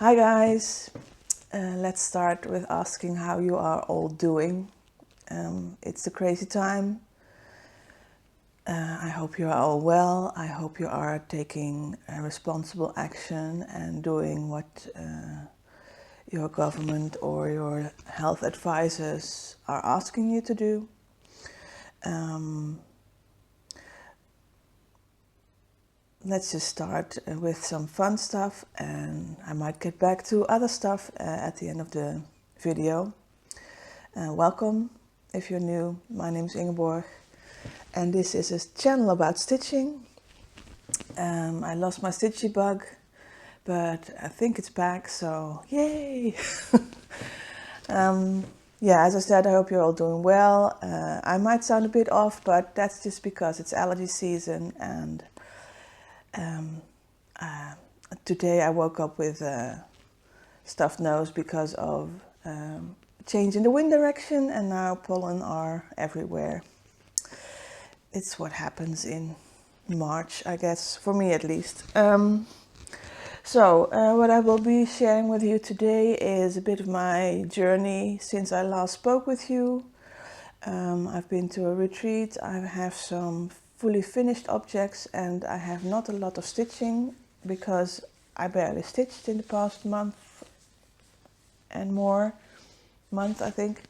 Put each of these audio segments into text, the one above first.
Hi guys, let's start with asking how you are all doing. It's a crazy time. I hope you are all well. I hope you are taking responsible action and doing what your government or your health advisors are asking you to do. Let's just start with some fun stuff, and I might get back to other stuff at the end of the video. Welcome if you're new. My name is Ingeborg and this is a channel about stitching. I lost my stitchy bug, but I think it's back, so yay! Yeah, as I said, I hope you're all doing well. I might sound a bit off, but that's just because it's allergy season, and today I woke up with a stuffed nose because of change in the wind direction, and now pollen are everywhere. It's what happens in March, I guess, for me at least. So what I will be sharing with you today is a bit of my journey since I last spoke with you. I've been to a retreat. I have some fully finished objects and I have not a lot of stitching because I barely stitched in the past month and more. I think.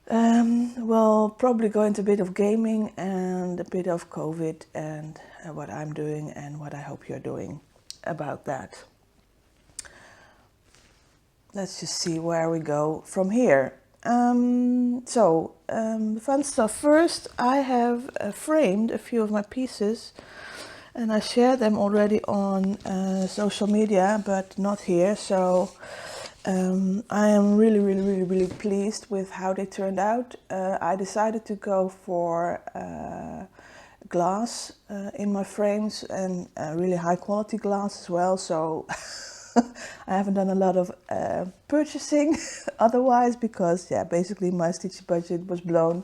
We'll probably go into a bit of gaming and a bit of COVID and what I'm doing and what I hope you're doing about that. Let's just see where we go from here. The fun stuff first. I have framed a few of my pieces and I shared them already on social media, but not here. So I am really pleased with how they turned out. I decided to go for glass in my frames, and really high quality glass as well. So I haven't done a lot of purchasing otherwise, because yeah, basically my stitch budget was blown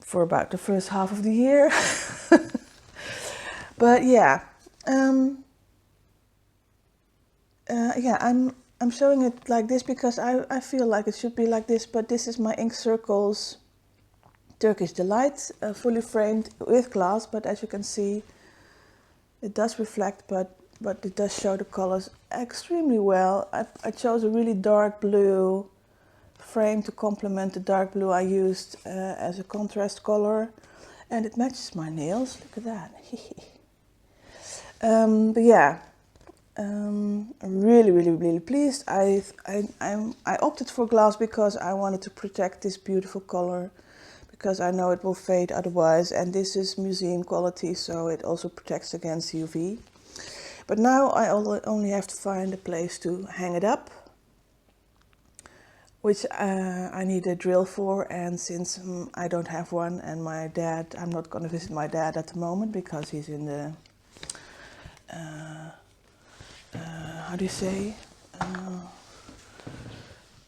for about the first half of the year. But yeah, I'm showing it like this because I feel like it should be like this, but this is my Ink Circles Turkish Delight, fully framed with glass, but as you can see, it does reflect, but it does show the colors extremely well. I chose a really dark blue frame to complement the dark blue I used as a contrast color, and it matches my nails. Look at that. But yeah, I'm really pleased. I opted for glass because I wanted to protect this beautiful color, because I know it will fade otherwise, and this is museum quality, so it also protects against UV. But now I only have to find a place to hang it up, which I need a drill for, and since I don't have one, and my dad, I'm not going to visit my dad at the moment because he's in the how do you say,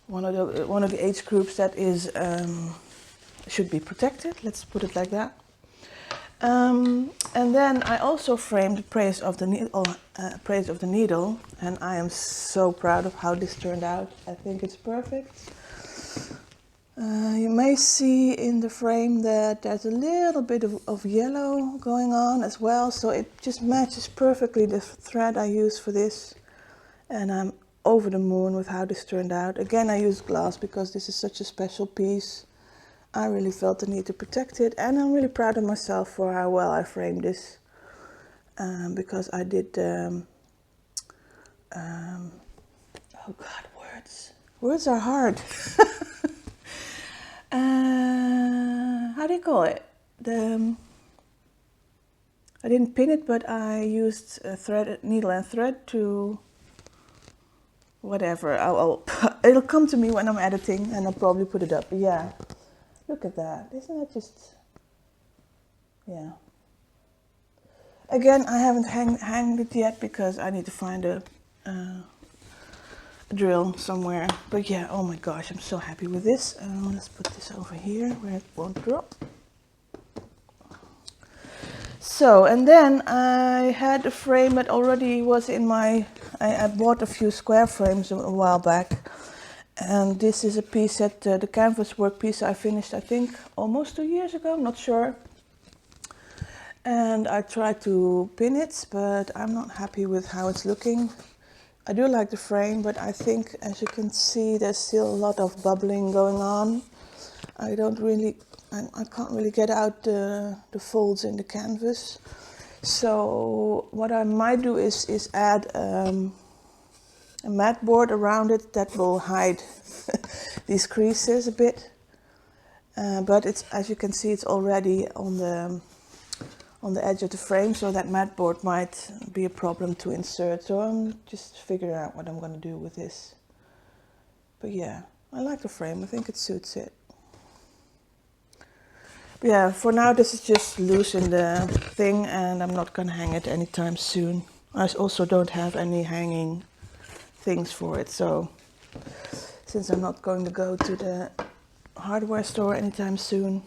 one of the age groups that is should be protected, let's put it like that. And then I also framed the Praise of the Needle, and I am so proud of how this turned out. I think it's perfect. You may see in the frame that there's a little bit of yellow going on as well, so it just matches perfectly the thread I use for this, and I'm over the moon with how this turned out. Again, I used glass because this is such a special piece. I really felt the need to protect it, and I'm really proud of myself for how well I framed this, because I did, oh God, words are hard. How do you call it? I didn't pin it, but I used needle and thread to whatever. It'll come to me when I'm editing, and I'll probably put it up. But yeah, look at that. Isn't that just, yeah. Again, I haven't hanged it yet because I need to find a drill somewhere. But yeah, oh my gosh, I'm so happy with this. Let's put this over here where it won't drop. So, and then I had a frame that already was in my I bought a few square frames a while back, and this is a piece that the canvas work piece I finished, I think, almost 2 years ago, not sure. And I tried to pin it, but I'm not happy with how it's looking. I do like the frame, but I think, as you can see, there's still a lot of bubbling going on. I can't really get out the folds in the canvas. So what I might do is add a mat board around it that will hide these creases a bit. But it's, as you can see, it's already on the edge of the frame, so that mat board might be a problem to insert. So I'm just figuring out what I'm going to do with this. But yeah, I like the frame. I think it suits it. But yeah, for now this is just loose in the thing, and I'm not going to hang it anytime soon. I also don't have any hanging things for it, so since I'm not going to go to the hardware store anytime soon.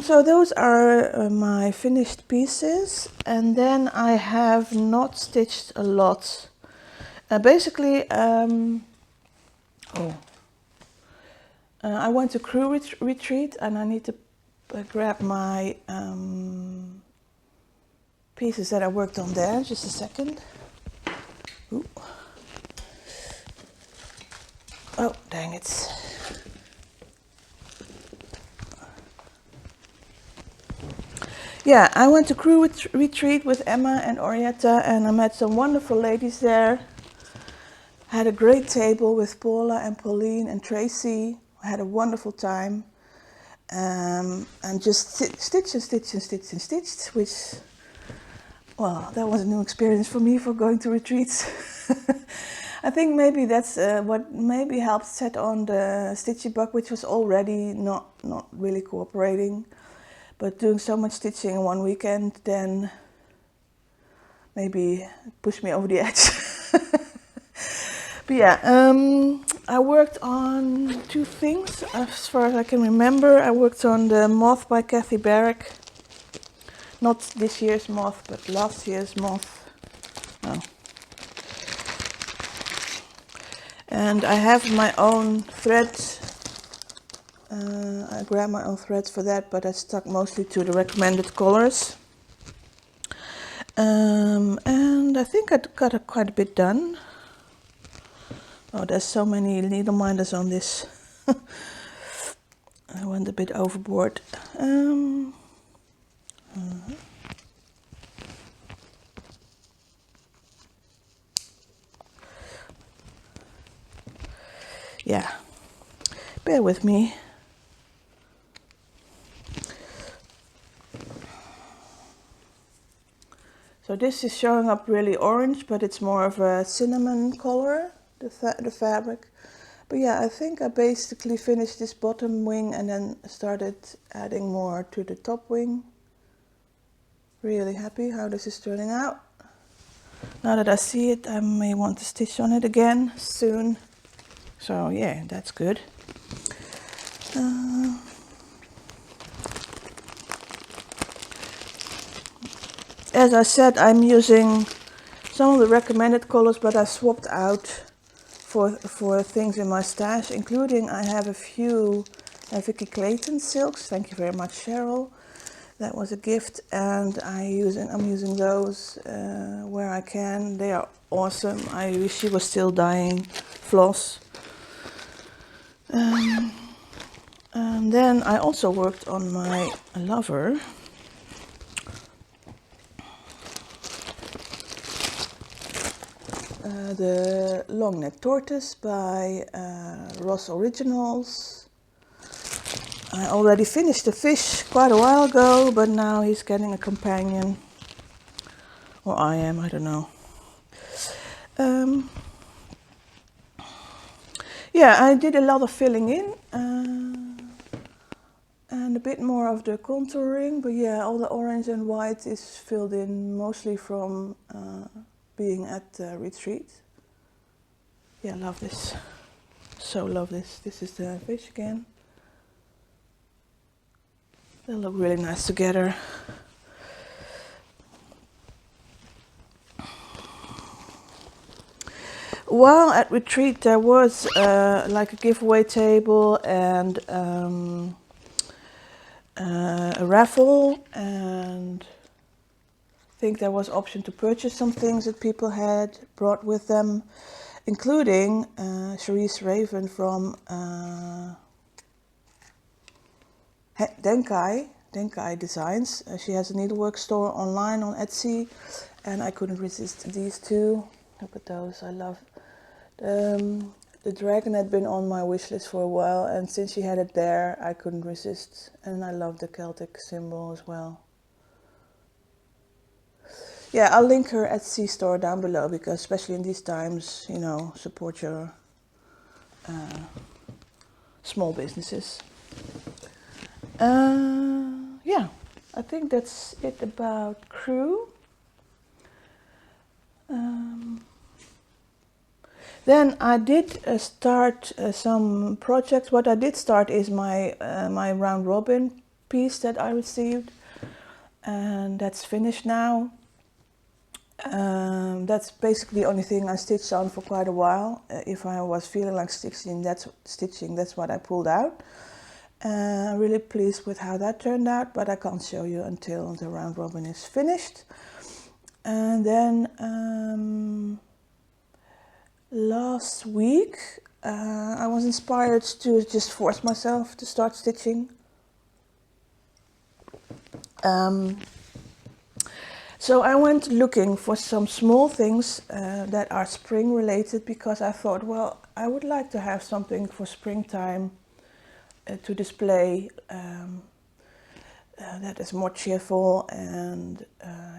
So those are my finished pieces, and then I have not stitched a lot. Basically, I went to crew retreat, and I need to grab my pieces that I worked on there. Just a second. Ooh. Oh, dang it. Yeah, I went to crew retreat with Emma and Orietta, and I met some wonderful ladies there. Had a great table with Paula and Pauline and Tracy. I had a wonderful time. And just stitched and stitched and stitched and stitched, which, well, that was a new experience for me for going to retreats. I think maybe that's what maybe helped set on the stitchy bug, which was already not really cooperating. But doing so much stitching in one weekend then maybe pushed me over the edge. But yeah, I worked on 2 things as far as I can remember. I worked on the moth by Kathy Barrick. Not this year's moth, but last year's moth. Oh. And I have my own threads. I grabbed my own threads for that, but I stuck mostly to the recommended colors. And I think I got quite a bit done. Oh, there's so many needle minders on this. I went a bit overboard. Yeah, bear with me. So this is showing up really orange, but it's more of a cinnamon color, the fabric. But yeah, I think I basically finished this bottom wing and then started adding more to the top wing. Really happy how this is turning out. Now that I see it, I may want to stitch on it again soon. So yeah, that's good. As I said, I'm using some of the recommended colors, but I swapped out for things in my stash, including I have a few Vicky Clayton silks. Thank you very much, Cheryl. That was a gift, and I'm using those where I can. They are awesome. I wish she was still dyeing floss. And then I also worked on my lover. The long neck tortoise by Ross Originals. I already finished the fish quite a while ago, but now he's getting a companion. Or I am, I don't know. Yeah, I did a lot of filling in and a bit more of the contouring, but yeah, all the orange and white is filled in mostly from being at retreat. Yeah, love this. So love this. This is the fish again. They look really nice together. While at retreat there was like a giveaway table and a raffle, and I think there was option to purchase some things that people had brought with them, including Cherise Raven from Denkai Designs. She has a needlework store online on Etsy, and I couldn't resist these two. Look at those, I love. The dragon had been on my wish list for a while, and since she had it there, I couldn't resist. And I love the Celtic symbol as well. Yeah, I'll link her Etsy store down below, because especially in these times, you know, support your small businesses. Yeah, I think that's it about crew. Then I did start some projects. What I did start is my my round robin piece that I received, and that's finished now. That's basically the only thing I stitched on for quite a while. If I was feeling like stitching, that's what I pulled out. Really pleased with how that turned out, but I can't show you until the round robin is finished. And then last week I was inspired to just force myself to start stitching. So I went looking for some small things that are spring related, because I thought, well, I would like to have something for springtime to display that is more cheerful, and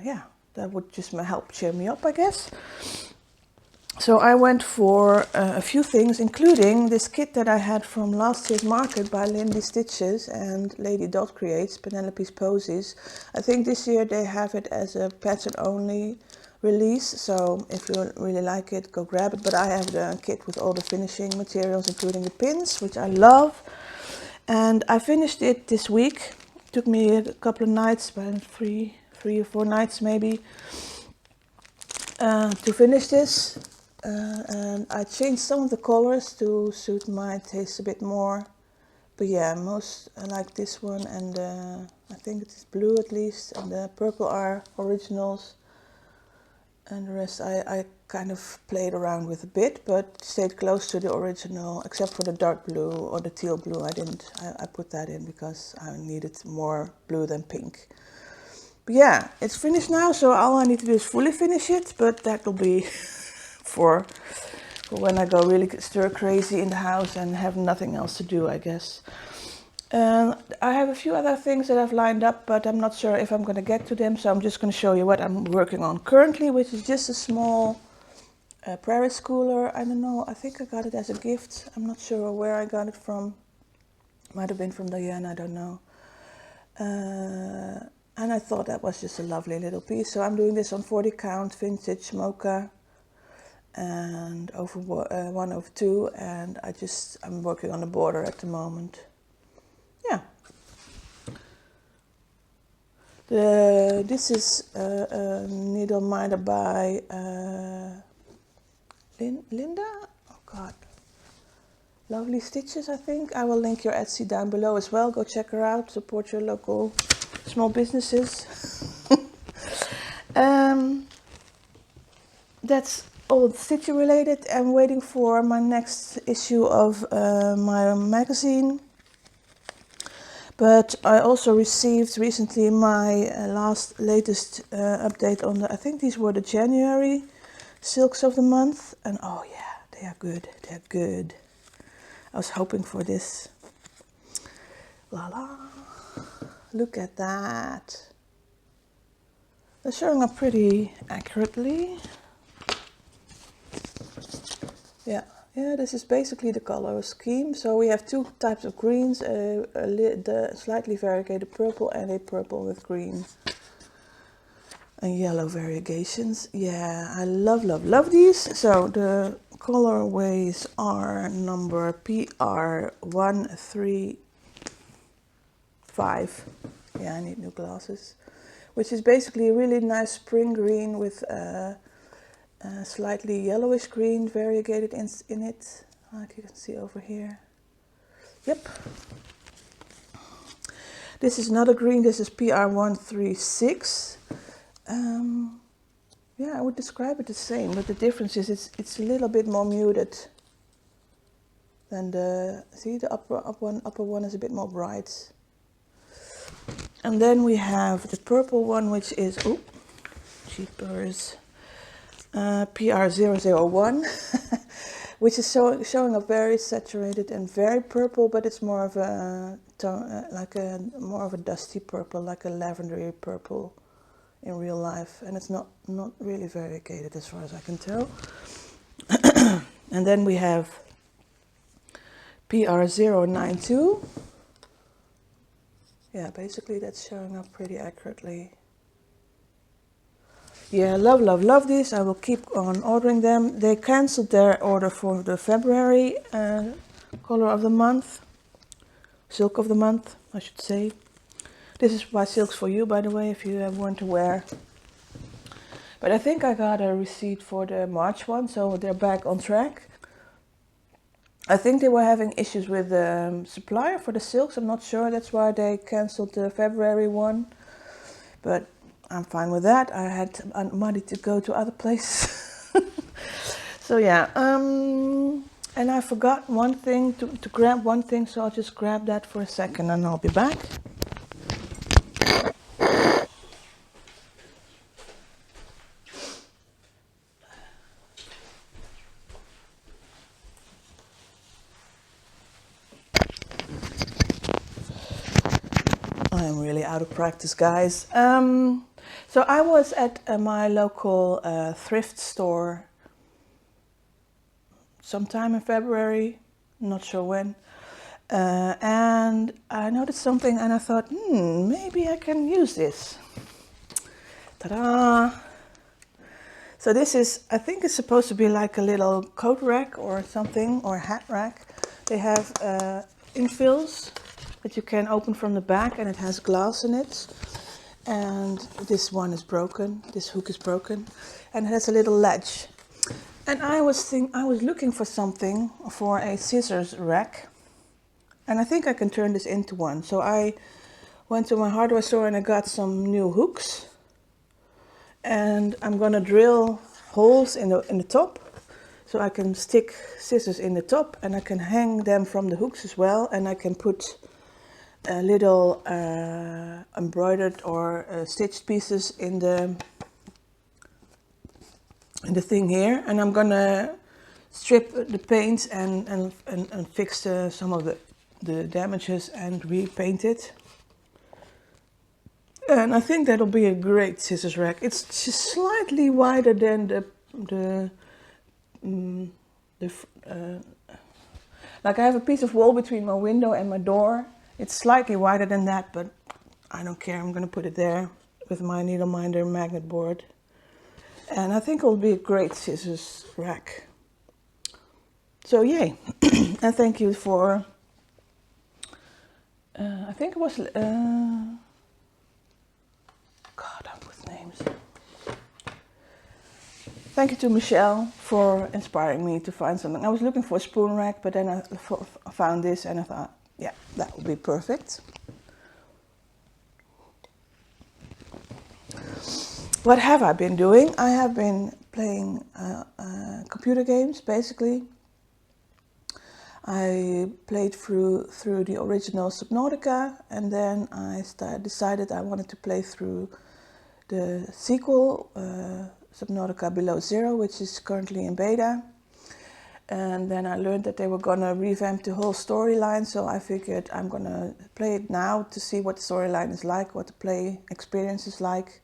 yeah, that would just help cheer me up, I guess. So I went for a few things, including this kit that I had from last year's market by Lindy Stitches and Lady Dot Creates, Penelope's Posies. I think this year they have it as a pattern only release, so if you really like it, go grab it. But I have the kit with all the finishing materials, including the pins, which I love. And I finished it this week. It took me a couple of nights, about three or four nights maybe, to finish this. And I changed some of the colors to suit my taste a bit more. But yeah, most I like this one, and I think it is blue at least, and the purple are originals. And the rest I kind of played around with a bit, but stayed close to the original, except for the dark blue or the teal blue. I put that in because I needed more blue than pink. But yeah, it's finished now, so all I need to do is fully finish it, but that will be for when I go really stir crazy in the house and have nothing else to do, I guess. I have a few other things that I've lined up, but I'm not sure if I'm going to get to them, so I'm just going to show you what I'm working on currently, which is just a small prairie schooler. I don't know, I think I got it as a gift. I'm not sure where I got it from. Might have been from Diana, I don't know. And I thought that was just a lovely little piece, so I'm doing this on 40 count vintage mocha and over 1/2, and I'm working on the border at the moment. Yeah. This is a needle minder by Linda. Oh God, Lovely Stitches, I think. I will link your Etsy down below as well. Go check her out. Support your local small businesses. That's all stitching related. I'm waiting for my next issue of my magazine. But I also received recently my latest update on I think these were the January silks of the month. And oh yeah, they are good. They're good. I was hoping for this. La la. Look at that. They're showing up pretty accurately. Yeah. Yeah, this is basically the color scheme. So we have two types of greens, the slightly variegated purple and a purple with green and yellow variegations. Yeah, I love, love, love these. So the colorways are number PR135. Yeah, I need new glasses. Which is basically a really nice spring green with slightly yellowish green variegated in it, like you can see over here. Yep. This is another green. This is PR136. Yeah, I would describe it the same, but the difference is it's a little bit more muted than the, see, the upper one is a bit more bright. And then we have the purple one, which is, oh, cheapers, PR001, which is showing up very saturated and very purple, but it's more of a tone, more of a dusty purple, like a lavendery purple in real life, and it's not really variegated as far as I can tell. And then we have PR092. Yeah, basically that's showing up pretty accurately. Yeah, love these. I will keep on ordering them. They cancelled their order for the February color of the month, silk of the month, I should say. This is by Silks for You, by the way, if you weren't aware. But I think I got a receipt for the March one, so they're back on track. I think they were having issues with the supplier for the silks. I'm not sure. That's why they cancelled the February one. But I'm fine with that. I had money to go to other places. So yeah. And I forgot one thing, to grab one thing. So I'll just grab that for a second and I'll be back. I am really out of practice, guys. So I was at my local thrift store sometime in February, not sure when, and I noticed something and I thought, maybe I can use this. Ta-da! So this is, I think it's supposed to be like a little coat rack or something, or hat rack. They have infills that you can open from the back, and it has glass in it. And this one is broken, this hook is broken, and it has a little ledge. And I was looking for something for a scissors rack, and I think I can turn this into one. So I went to my hardware store and I got some new hooks, and I'm gonna drill holes in the top, so I can stick scissors in the top, and I can hang them from the hooks as well, and I can put a little embroidered or stitched pieces in the thing here, and I'm gonna strip the paint and fix some of the damages and repaint it. And I think that'll be a great scissors rack. It's just slightly wider than like I have a piece of wall between my window and my door. It's slightly wider than that, but I don't care. I'm gonna put it there with my needle minder magnet board. And I think it will be a great scissors rack. So yay. And thank you for, I think it was, God, I'm with names. Thank you to Michelle for inspiring me to find something. I was looking for a spoon rack, but then I found this and I thought, yeah, that would be perfect. What have I been doing? I have been playing computer games, basically. I played through the original Subnautica, and then I decided I wanted to play through the sequel, Subnautica Below Zero, which is currently in beta. And then I learned that they were gonna revamp the whole storyline, so I figured I'm gonna play it now to see what the storyline is like, what the play experience is like.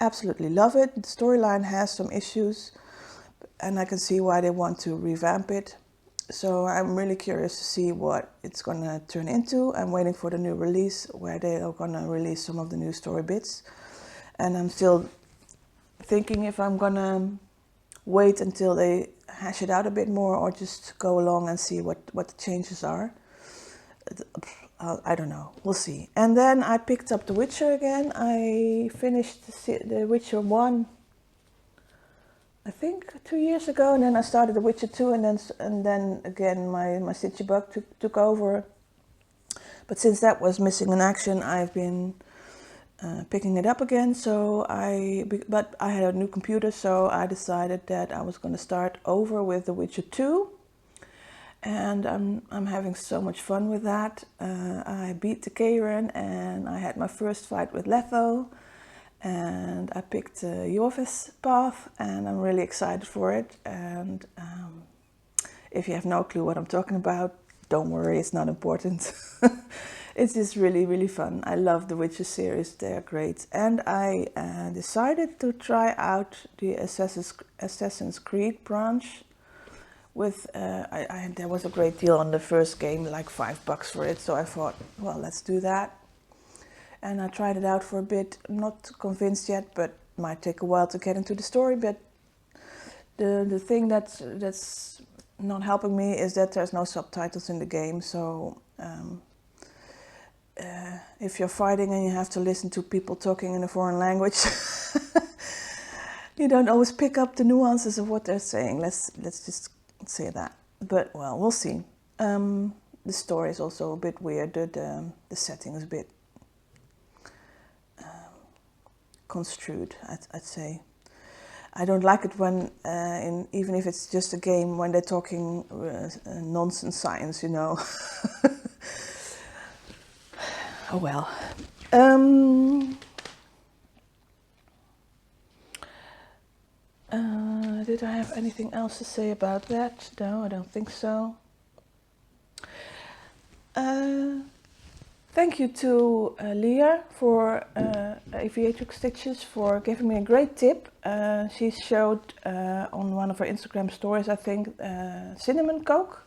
Absolutely love it. The storyline has some issues, and I can see why they want to revamp it. So I'm really curious to see what it's gonna turn into. I'm waiting for the new release, where they are gonna release some of the new story bits. And I'm still thinking if I'm gonna wait until they hash it out a bit more, or just go along and see what the changes are. I don't know, we'll see. And then I picked up The Witcher again. I finished The Witcher 1 I think 2 years ago, and then I started The Witcher 2, and then again my Stitchy bug took over. But since that was missing in action, I've been picking it up again. But I had a new computer, so I decided that I was going to start over with The Witcher 2. And I'm having so much fun with that. I beat the J Perin, and I had my first fight with Letho. And I picked Jorvis path, and I'm really excited for it. And if you have no clue what I'm talking about, don't worry, it's not important. It's just really, really fun. I love the Witcher series, they're great. And I decided to try out the Assassin's Creed branch. With there was a great deal on the first game, like $5 for it, so I thought, well, let's do that. And I tried it out for a bit. I'm not convinced yet, but might take a while to get into the story. But the thing that's not helping me is that there's no subtitles in the game. So if you're fighting and you have to listen to people talking in a foreign language, you don't always pick up the nuances of what they're saying. Let's just say that. But well, we'll see. The story is also a bit weird. The setting is a bit construed, I'd say. I don't like it when, even if it's just a game, when they're talking nonsense science, you know. Oh well. Did I have anything else to say about that? No, I don't think so. Thank you to Leah for Aviatrix Stitches for giving me a great tip. She showed on one of her Instagram stories, I think, cinnamon coke,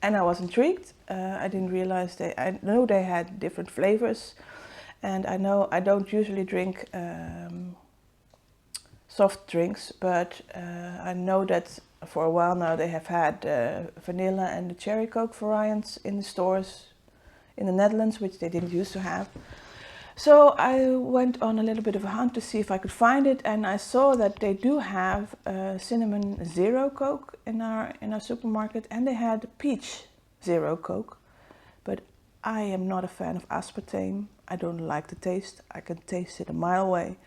and I was intrigued. I didn't realize I know they had different flavors, and I know I don't usually drink soft drinks, but I know that for a while now they have had vanilla and the cherry coke variants in the stores in the Netherlands, which they didn't used to have. So I went on a little bit of a hunt to see if I could find it, and I saw that they do have cinnamon zero coke in our supermarket, and they had peach zero coke. But I am not a fan of aspartame. I don't like the taste. I can taste it a mile away.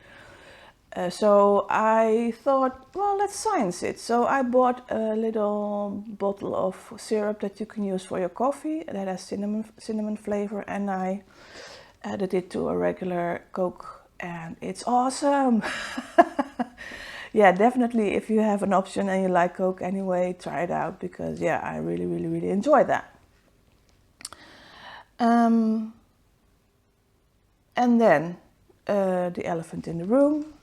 So I thought, well, let's science it. So I bought a little bottle of syrup that you can use for your coffee that has cinnamon flavor, and I added it to a regular Coke, and it's awesome. Yeah, definitely if you have an option and you like Coke anyway, try it out, because yeah, I really, really, really enjoy that. And then the elephant in the room.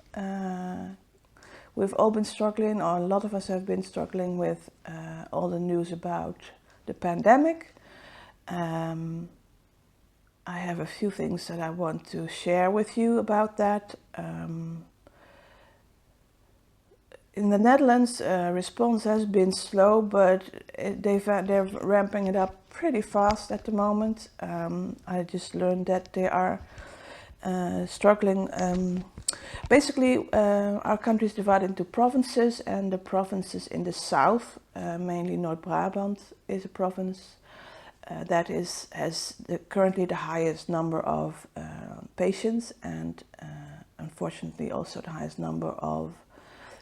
We've all been struggling, or a lot of us have been struggling with all the news about the pandemic. I have a few things that I want to share with you about that. In the Netherlands, response has been slow, but they're ramping it up pretty fast at the moment. I just learned that they are struggling. Basically, our country is divided into provinces, and the provinces in the south, mainly Noord-Brabant, is a province that has currently the highest number of patients, and unfortunately also the highest number of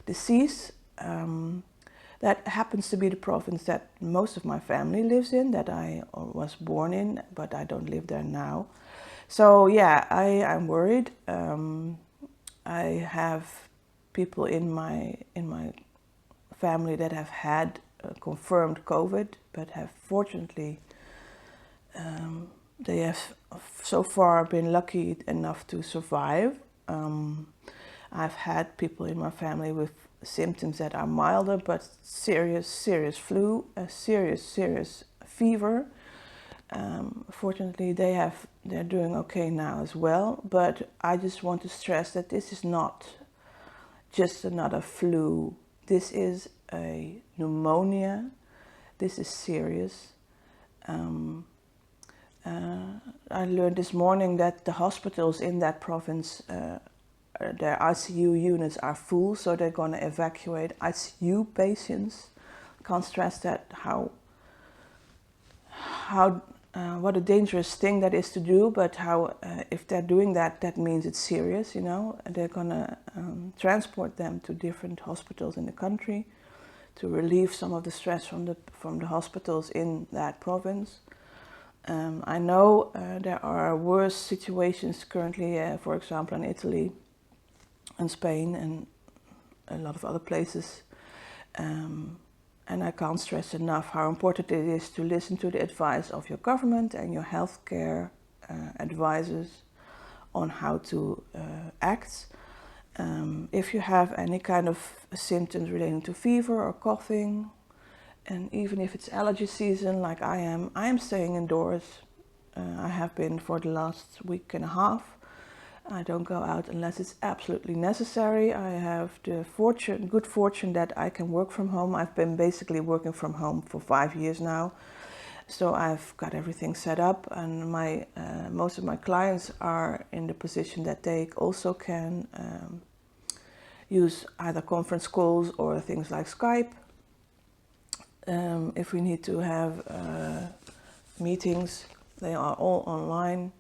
deceased. That happens to be the province that most of my family lives in, that I was born in, but I don't live there now. So yeah, I'm worried. I have people in my family that have had confirmed COVID, but have fortunately they have so far been lucky enough to survive. I've had people in my family with symptoms that are milder, but serious flu, a serious fever. Fortunately, they're doing okay now as well, but I just want to stress that this is not just another flu. This is a pneumonia. This is serious. I learned this morning that the hospitals in that province their ICU units are full, so they're going to evacuate ICU patients. Can't stress that what a dangerous thing that is to do, but how if they're doing that, that means it's serious, you know. They're going to transport them to different hospitals in the country to relieve some of the stress from the hospitals in that province. I know there are worse situations currently, for example, in Italy and Spain and a lot of other places. And I can't stress enough how important it is to listen to the advice of your government and your healthcare advisors on how to act. If you have any kind of symptoms relating to fever or coughing, and even if it's allergy season like I am staying indoors. I have been for the last week and a half. I don't go out unless it's absolutely necessary. I have the good fortune that I can work from home. I've been basically working from home for 5 years now. So I've got everything set up, and most of my clients are in the position that they also can use either conference calls or things like Skype. If we need to have meetings, they are all online.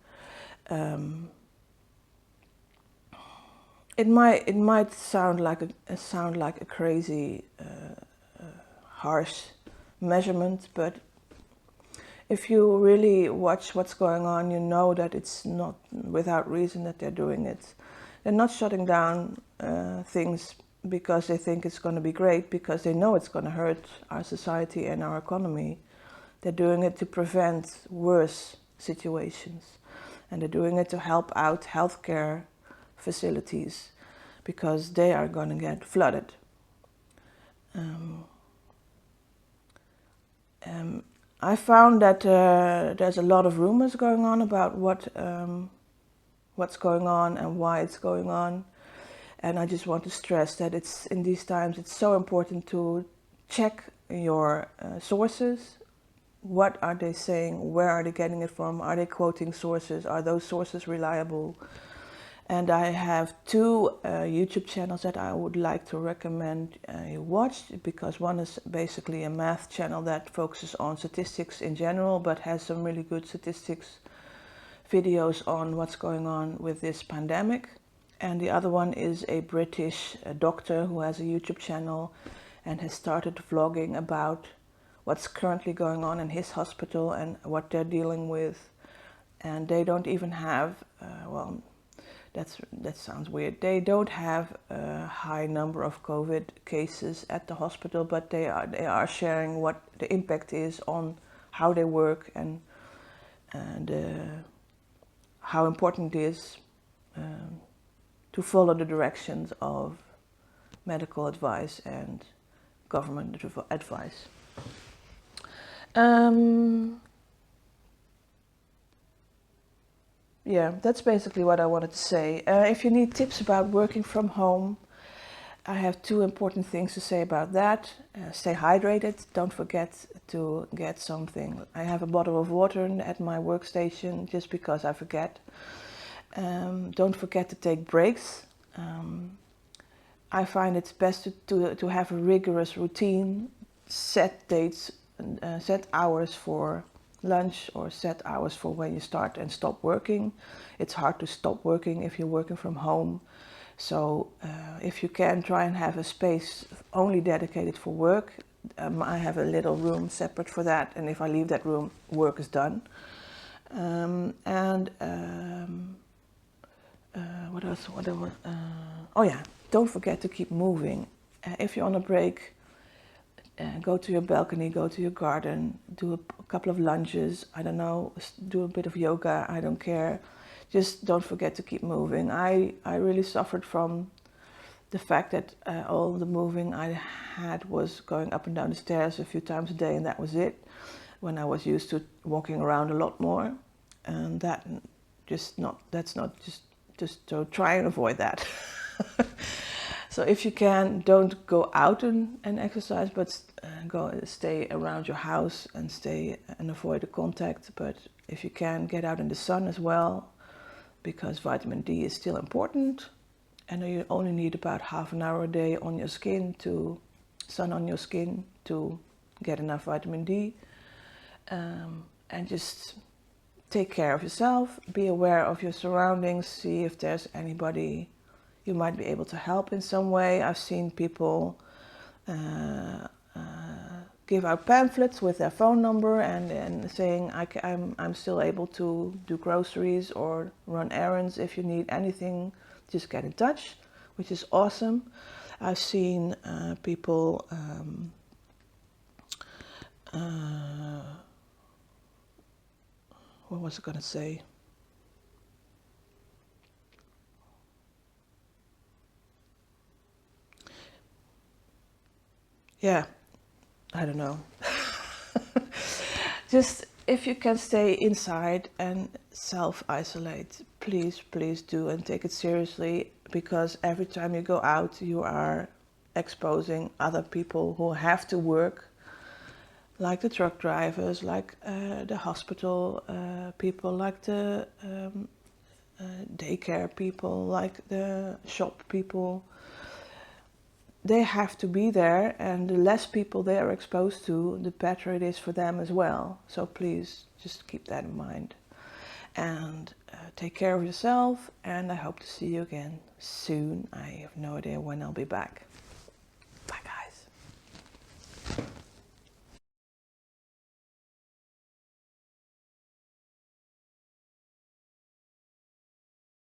It might sound like a crazy, harsh measurement, but if you really watch what's going on, you know that it's not without reason that they're doing it. They're not shutting down things because they think it's going to be great, because they know it's going to hurt our society and our economy. They're doing it to prevent worse situations, and they're doing it to help out healthcare facilities because they are going to get flooded. I found that there's a lot of rumors going on about what's going on and why it's going on. And I just want to stress that in these times it's so important to check your sources. What are they saying? Where are they getting it from? Are they quoting sources? Are those sources reliable? And I have 2 YouTube channels that I would like to recommend you watch, because one is basically a math channel that focuses on statistics in general, but has some really good statistics videos on what's going on with this pandemic. And the other one is a British doctor who has a YouTube channel and has started vlogging about what's currently going on in his hospital and what they're dealing with. And they don't even have, that sounds weird. They don't have a high number of COVID cases at the hospital, but they are sharing what the impact is on how they work and how important it is to follow the directions of medical advice and government advice. Yeah, that's basically what I wanted to say. If you need tips about working from home, I have 2 important things to say about that. Stay hydrated. Don't forget to get something. I have a bottle of water at my workstation just because I forget. Don't forget to take breaks. I find it's best to have a rigorous routine, set dates, set hours for lunch or set hours for when you start and stop working. It's hard to stop working if you're working from home. So if you can, try and have a space only dedicated for work. I have a little room separate for that, and if I leave that room, work is done. What else? Oh yeah, don't forget to keep moving. If you're on a break, go to your balcony, go to your garden, do a couple of lunges, I don't know, do a bit of yoga, I don't care. Just don't forget to keep moving. I really suffered from the fact that all the moving I had was going up and down the stairs a few times a day, and that was it, when I was used to walking around a lot more. And so try and avoid that. So if you can, don't go out and exercise, but stay around your house and avoid the contact. But if you can, get out in the sun as well, because vitamin D is still important. and you only need about half an hour a day on your skin sun on your skin to get enough vitamin D. And just take care of yourself, be aware of your surroundings, see if there's anybody you might be able to help in some way. I've seen people give out pamphlets with their phone number and saying I'm still able to do groceries or run errands. If you need anything, just get in touch, which is awesome. I've seen people what was I going to say? Yeah, I don't know. Just if you can stay inside and self-isolate, please, please do, and take it seriously, because every time you go out, you are exposing other people who have to work, like the truck drivers, like the hospital people, like the daycare people, like the shop people. They have to be there, and the less people they are exposed to, the better it is for them as well. So please just keep that in mind, and take care of yourself, and I hope to see you again soon. I have no idea when I'll be back.